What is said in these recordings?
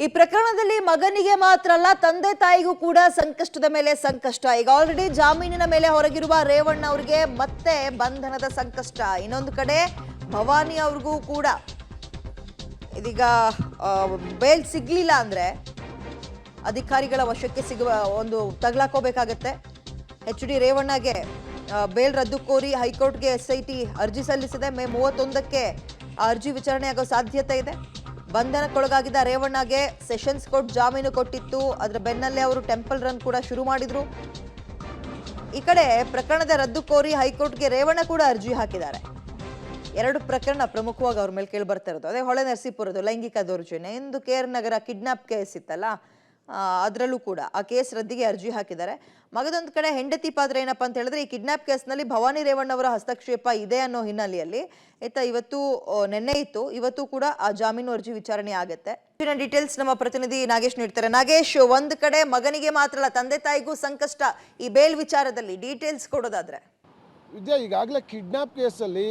ಈ ಪ್ರಕರಣದಲ್ಲಿ ಮಗನಿಗೆ ಮಾತ್ರ ಅಲ್ಲ ತಂದೆ ತಾಯಿಗೂ ಕೂಡ ಸಂಕಷ್ಟದ ಮೇಲೆ ಸಂಕಷ್ಟ. ಈಗ ಆಲ್ರೆಡಿ ಜಾಮೀನಿನ ಮೇಲೆ ಹೊರಗಿರುವ ರೇವಣ್ಣ ಅವರಿಗೆ ಮತ್ತೆ ಬಂಧನದ ಸಂಕಷ್ಟ. ಇನ್ನೊಂದು ಕಡೆ ಭವಾನಿ ಅವ್ರಿಗೂ ಕೂಡ ಇದೀಗ ಬೇಲ್ ಸಿಗ್ಲಿಲ್ಲ ಅಂದ್ರೆ ಅಧಿಕಾರಿಗಳ ವಶಕ್ಕೆ ಸಿಗುವ ಒಂದು ತಗಲಾಕೋಬೇಕಾಗತ್ತೆ. ಎಚ್ ಡಿ ರೇವಣ್ಣಗೆ ಬೇಲ್ ರದ್ದು ಕೋರಿ ಹೈಕೋರ್ಟ್ಗೆ SIT ಅರ್ಜಿ ಸಲ್ಲಿಸಿದೆ. ಮೇ 31ಕ್ಕೆ ಅರ್ಜಿ ವಿಚಾರಣೆ ಆಗೋ ಸಾಧ್ಯತೆ ಇದೆ. ಬಂಧನಕ್ಕೊಳಗಾಗಿದ್ದ ರೇವಣ್ಣಗೆ ಸೆಷನ್ಸ್ ಕೋರ್ಟ್ ಜಾಮೀನು ಕೊಟ್ಟಿತ್ತು. ಅದರ ಬೆನ್ನಲ್ಲೇ ಅವರು ಟೆಂಪಲ್ ರನ್ ಕೂಡ ಶುರು ಮಾಡಿದ್ರು. ಈ ಕಡೆ ಪ್ರಕರಣದ ರದ್ದು ಕೋರಿ ಹೈಕೋರ್ಟ್ಗೆ ರೇವಣ್ಣ ಕೂಡ ಅರ್ಜಿ ಹಾಕಿದ್ದಾರೆ. ಎರಡು ಪ್ರಕರಣ ಪ್ರಮುಖವಾಗಿ ಅವ್ರ ಮೇಲೆ ಕೇಳಿ ಬರ್ತಾ ಇರೋದು. ಅದೇ ಹೊಳೆ ನರಸೀಪುರದ್ದು ಲೈಂಗಿಕ ದೌರ್ಜನ್ಯ, ಇಂದು KR ನಗರ ಕಿಡ್ನಾಪ್ ಕೇಸ್ ಇತ್ತಲ್ಲ, ಅದರಲ್ಲೂ ಕೂಡ ಆ ಕೇಸ್ ರದ್ದಿಗೆ ಅರ್ಜಿ ಹಾಕಿದ್ದಾರೆ. ಮಗದೊಂದು ಕಡೆ ಹೆಂಡತಿ ಪಾತ್ರ ಏನಪ್ಪ ಅಂತ ಹೇಳಿದ್ರೆ, ಈ ಕಿಡ್ನಾಪ್ ಕೇಸ್ನಲ್ಲಿ ಭವಾನಿ ರೇವಣ್ಣ ಅವರ ಹಸ್ತಕ್ಷೇಪ ಇದೆ ಅನ್ನೋ ಹಿನ್ನೆಲೆಯಲ್ಲಿ ಇವತ್ತು ನೆನ್ನೆ ಇತ್ತು, ಇವತ್ತು ಕೂಡ ಆ ಜಾಮೀನು ಅರ್ಜಿ ವಿಚಾರಣೆ ಆಗುತ್ತೆ. ಡೀಟೇಲ್ಸ್ ನಮ್ಮ ಪ್ರತಿನಿಧಿ ನಾಗೇಶ್ ನೀಡ್ತಾರೆ. ನಾಗೇಶ್, ಒಂದ್ ಕಡೆ ಮಗನಿಗೆ ಮಾತ್ರ ಅಲ್ಲ ತಂದೆ ತಾಯಿಗೂ ಸಂಕಷ್ಟ ಈ ಬೇಲ್ ವಿಚಾರದಲ್ಲಿ, ಡೀಟೇಲ್ಸ್ ಕೊಡೋದಾದ್ರೆ. ವಿದ್ಯಾ, ಈಗಾಗಲೇ ಕಿಡ್ನಾಪ್ ಕೇಸಲ್ಲಿ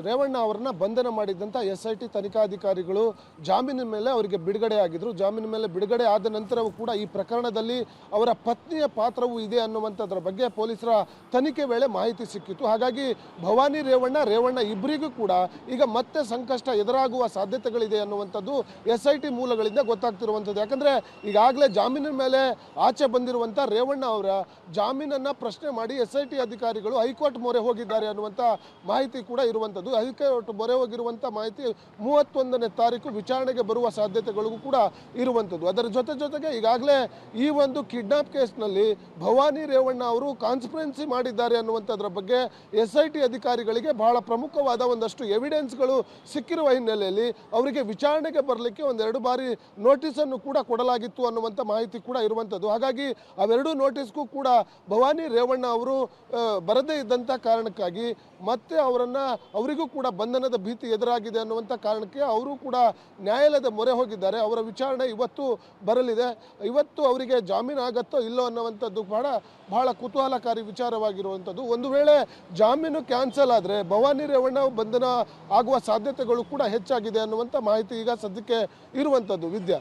ರೇವಣ್ಣ ಅವರನ್ನ ಬಂಧನ ಮಾಡಿದ್ದಂಥ SIT ತನಿಖಾಧಿಕಾರಿಗಳು ಜಾಮೀನಿನ ಮೇಲೆ ಅವರಿಗೆ ಬಿಡುಗಡೆ ಆಗಿದ್ರು. ಜಾಮೀನಿನ ಮೇಲೆ ಬಿಡುಗಡೆ ಆದ ನಂತರವೂ ಕೂಡ ಈ ಪ್ರಕರಣದಲ್ಲಿ ಅವರ ಪತ್ನಿಯ ಪಾತ್ರವೂ ಇದೆ ಅನ್ನುವಂಥದ್ರ ಬಗ್ಗೆ ಪೊಲೀಸರ ತನಿಖೆ ವೇಳೆ ಮಾಹಿತಿ ಸಿಕ್ಕಿತ್ತು. ಹಾಗಾಗಿ ಭವಾನಿ ರೇವಣ್ಣ ಇಬ್ಬರಿಗೂ ಕೂಡ ಈಗ ಮತ್ತೆ ಸಂಕಷ್ಟ ಎದುರಾಗುವ ಸಾಧ್ಯತೆಗಳಿದೆ ಅನ್ನುವಂಥದ್ದು SIT ಮೂಲಗಳಿಂದ ಗೊತ್ತಾಗ್ತಿರುವಂಥದ್ದು. ಯಾಕಂದರೆ ಈಗಾಗಲೇ ಜಾಮೀನಿನ ಮೇಲೆ ಆಚೆ ಬಂದಿರುವಂಥ ರೇವಣ್ಣ ಅವರ ಜಾಮೀನನ್ನು ಪ್ರಶ್ನೆ ಮಾಡಿ SIT ಅಧಿಕಾರಿಗಳು ಹೈಕೋರ್ಟ್ ಮೊರೆ ಹೋಗಿದ್ದಾರೆ ಅನ್ನುವಂಥ ಮಾಹಿತಿ ಕೂಡ ಇರುವಂಥದ್ದು. ಹೈಕೋರ್ಟ್ ಮೊರೆ ಹೋಗಿರುವಂಥ ಮಾಹಿತಿ 31ನೇ ತಾರೀಕು ವಿಚಾರಣೆಗೆ ಬರುವ ಸಾಧ್ಯತೆಗಳಿಗೂ ಕೂಡ ಇರುವಂಥದ್ದು. ಅದರ ಜೊತೆಗೆ ಈಗಾಗಲೇ ಈ ಒಂದು ಕಿಡ್ನಾಪ್ ಕೇಸ್ನಲ್ಲಿ ಭವಾನಿ ರೇವಣ್ಣ ಅವರು ಕಾನ್ಸ್ಪಿರೆನ್ಸಿ ಮಾಡಿದ್ದಾರೆ ಅನ್ನುವಂಥದ್ರ ಬಗ್ಗೆ SIT ಅಧಿಕಾರಿಗಳಿಗೆ ಬಹಳ ಪ್ರಮುಖವಾದ ಒಂದಷ್ಟು ಎವಿಡೆನ್ಸ್ಗಳು ಸಿಕ್ಕಿರುವ ಹಿನ್ನೆಲೆಯಲ್ಲಿ ಅವರಿಗೆ ವಿಚಾರಣೆಗೆ ಬರಲಿಕ್ಕೆ ಒಂದೆರಡು ಬಾರಿ ನೋಟಿಸನ್ನು ಕೂಡ ಕೊಡಲಾಗಿತ್ತು ಅನ್ನುವಂಥ ಮಾಹಿತಿ ಕೂಡ ಇರುವಂಥದ್ದು. ಹಾಗಾಗಿ ಅವೆರಡು ನೋಟಿಸ್ಗೂ ಕೂಡ ಭವಾನಿ ರೇವಣ್ಣ ಅವರು ಬರದೇ ಇದ್ದಂಥ ಕಾರಣಕ್ಕಾಗಿ ಮತ್ತೆ ಅವರಿಗೂ ಕೂಡ ಬಂಧನದ ಭೀತಿ ಎದುರಾಗಿದೆ ಅನ್ನುವಂಥ ಕಾರಣಕ್ಕೆ ಅವರು ಕೂಡ ನ್ಯಾಯಾಲಯದ ಮೊರೆ ಹೋಗಿದ್ದಾರೆ. ಅವರ ವಿಚಾರಣೆ ಇವತ್ತು ಬರಲಿದೆ. ಇವತ್ತು ಅವರಿಗೆ ಜಾಮೀನು ಆಗತ್ತೋ ಇಲ್ಲೋ ಅನ್ನುವಂಥದ್ದು ಬಹಳ ಕುತೂಹಲಕಾರಿ ವಿಚಾರವಾಗಿರುವಂಥದ್ದು. ಒಂದು ವೇಳೆ ಜಾಮೀನು ಕ್ಯಾನ್ಸಲ್ ಆದರೆ ಭವಾನಿ ರೇವಣ್ಣ ಬಂಧನ ಆಗುವ ಸಾಧ್ಯತೆಗಳು ಕೂಡ ಹೆಚ್ಚಾಗಿದೆ ಅನ್ನುವಂಥ ಮಾಹಿತಿ ಈಗ ಸದ್ಯಕ್ಕೆ ಇರುವಂಥದ್ದು. ವಿದ್ಯಾ.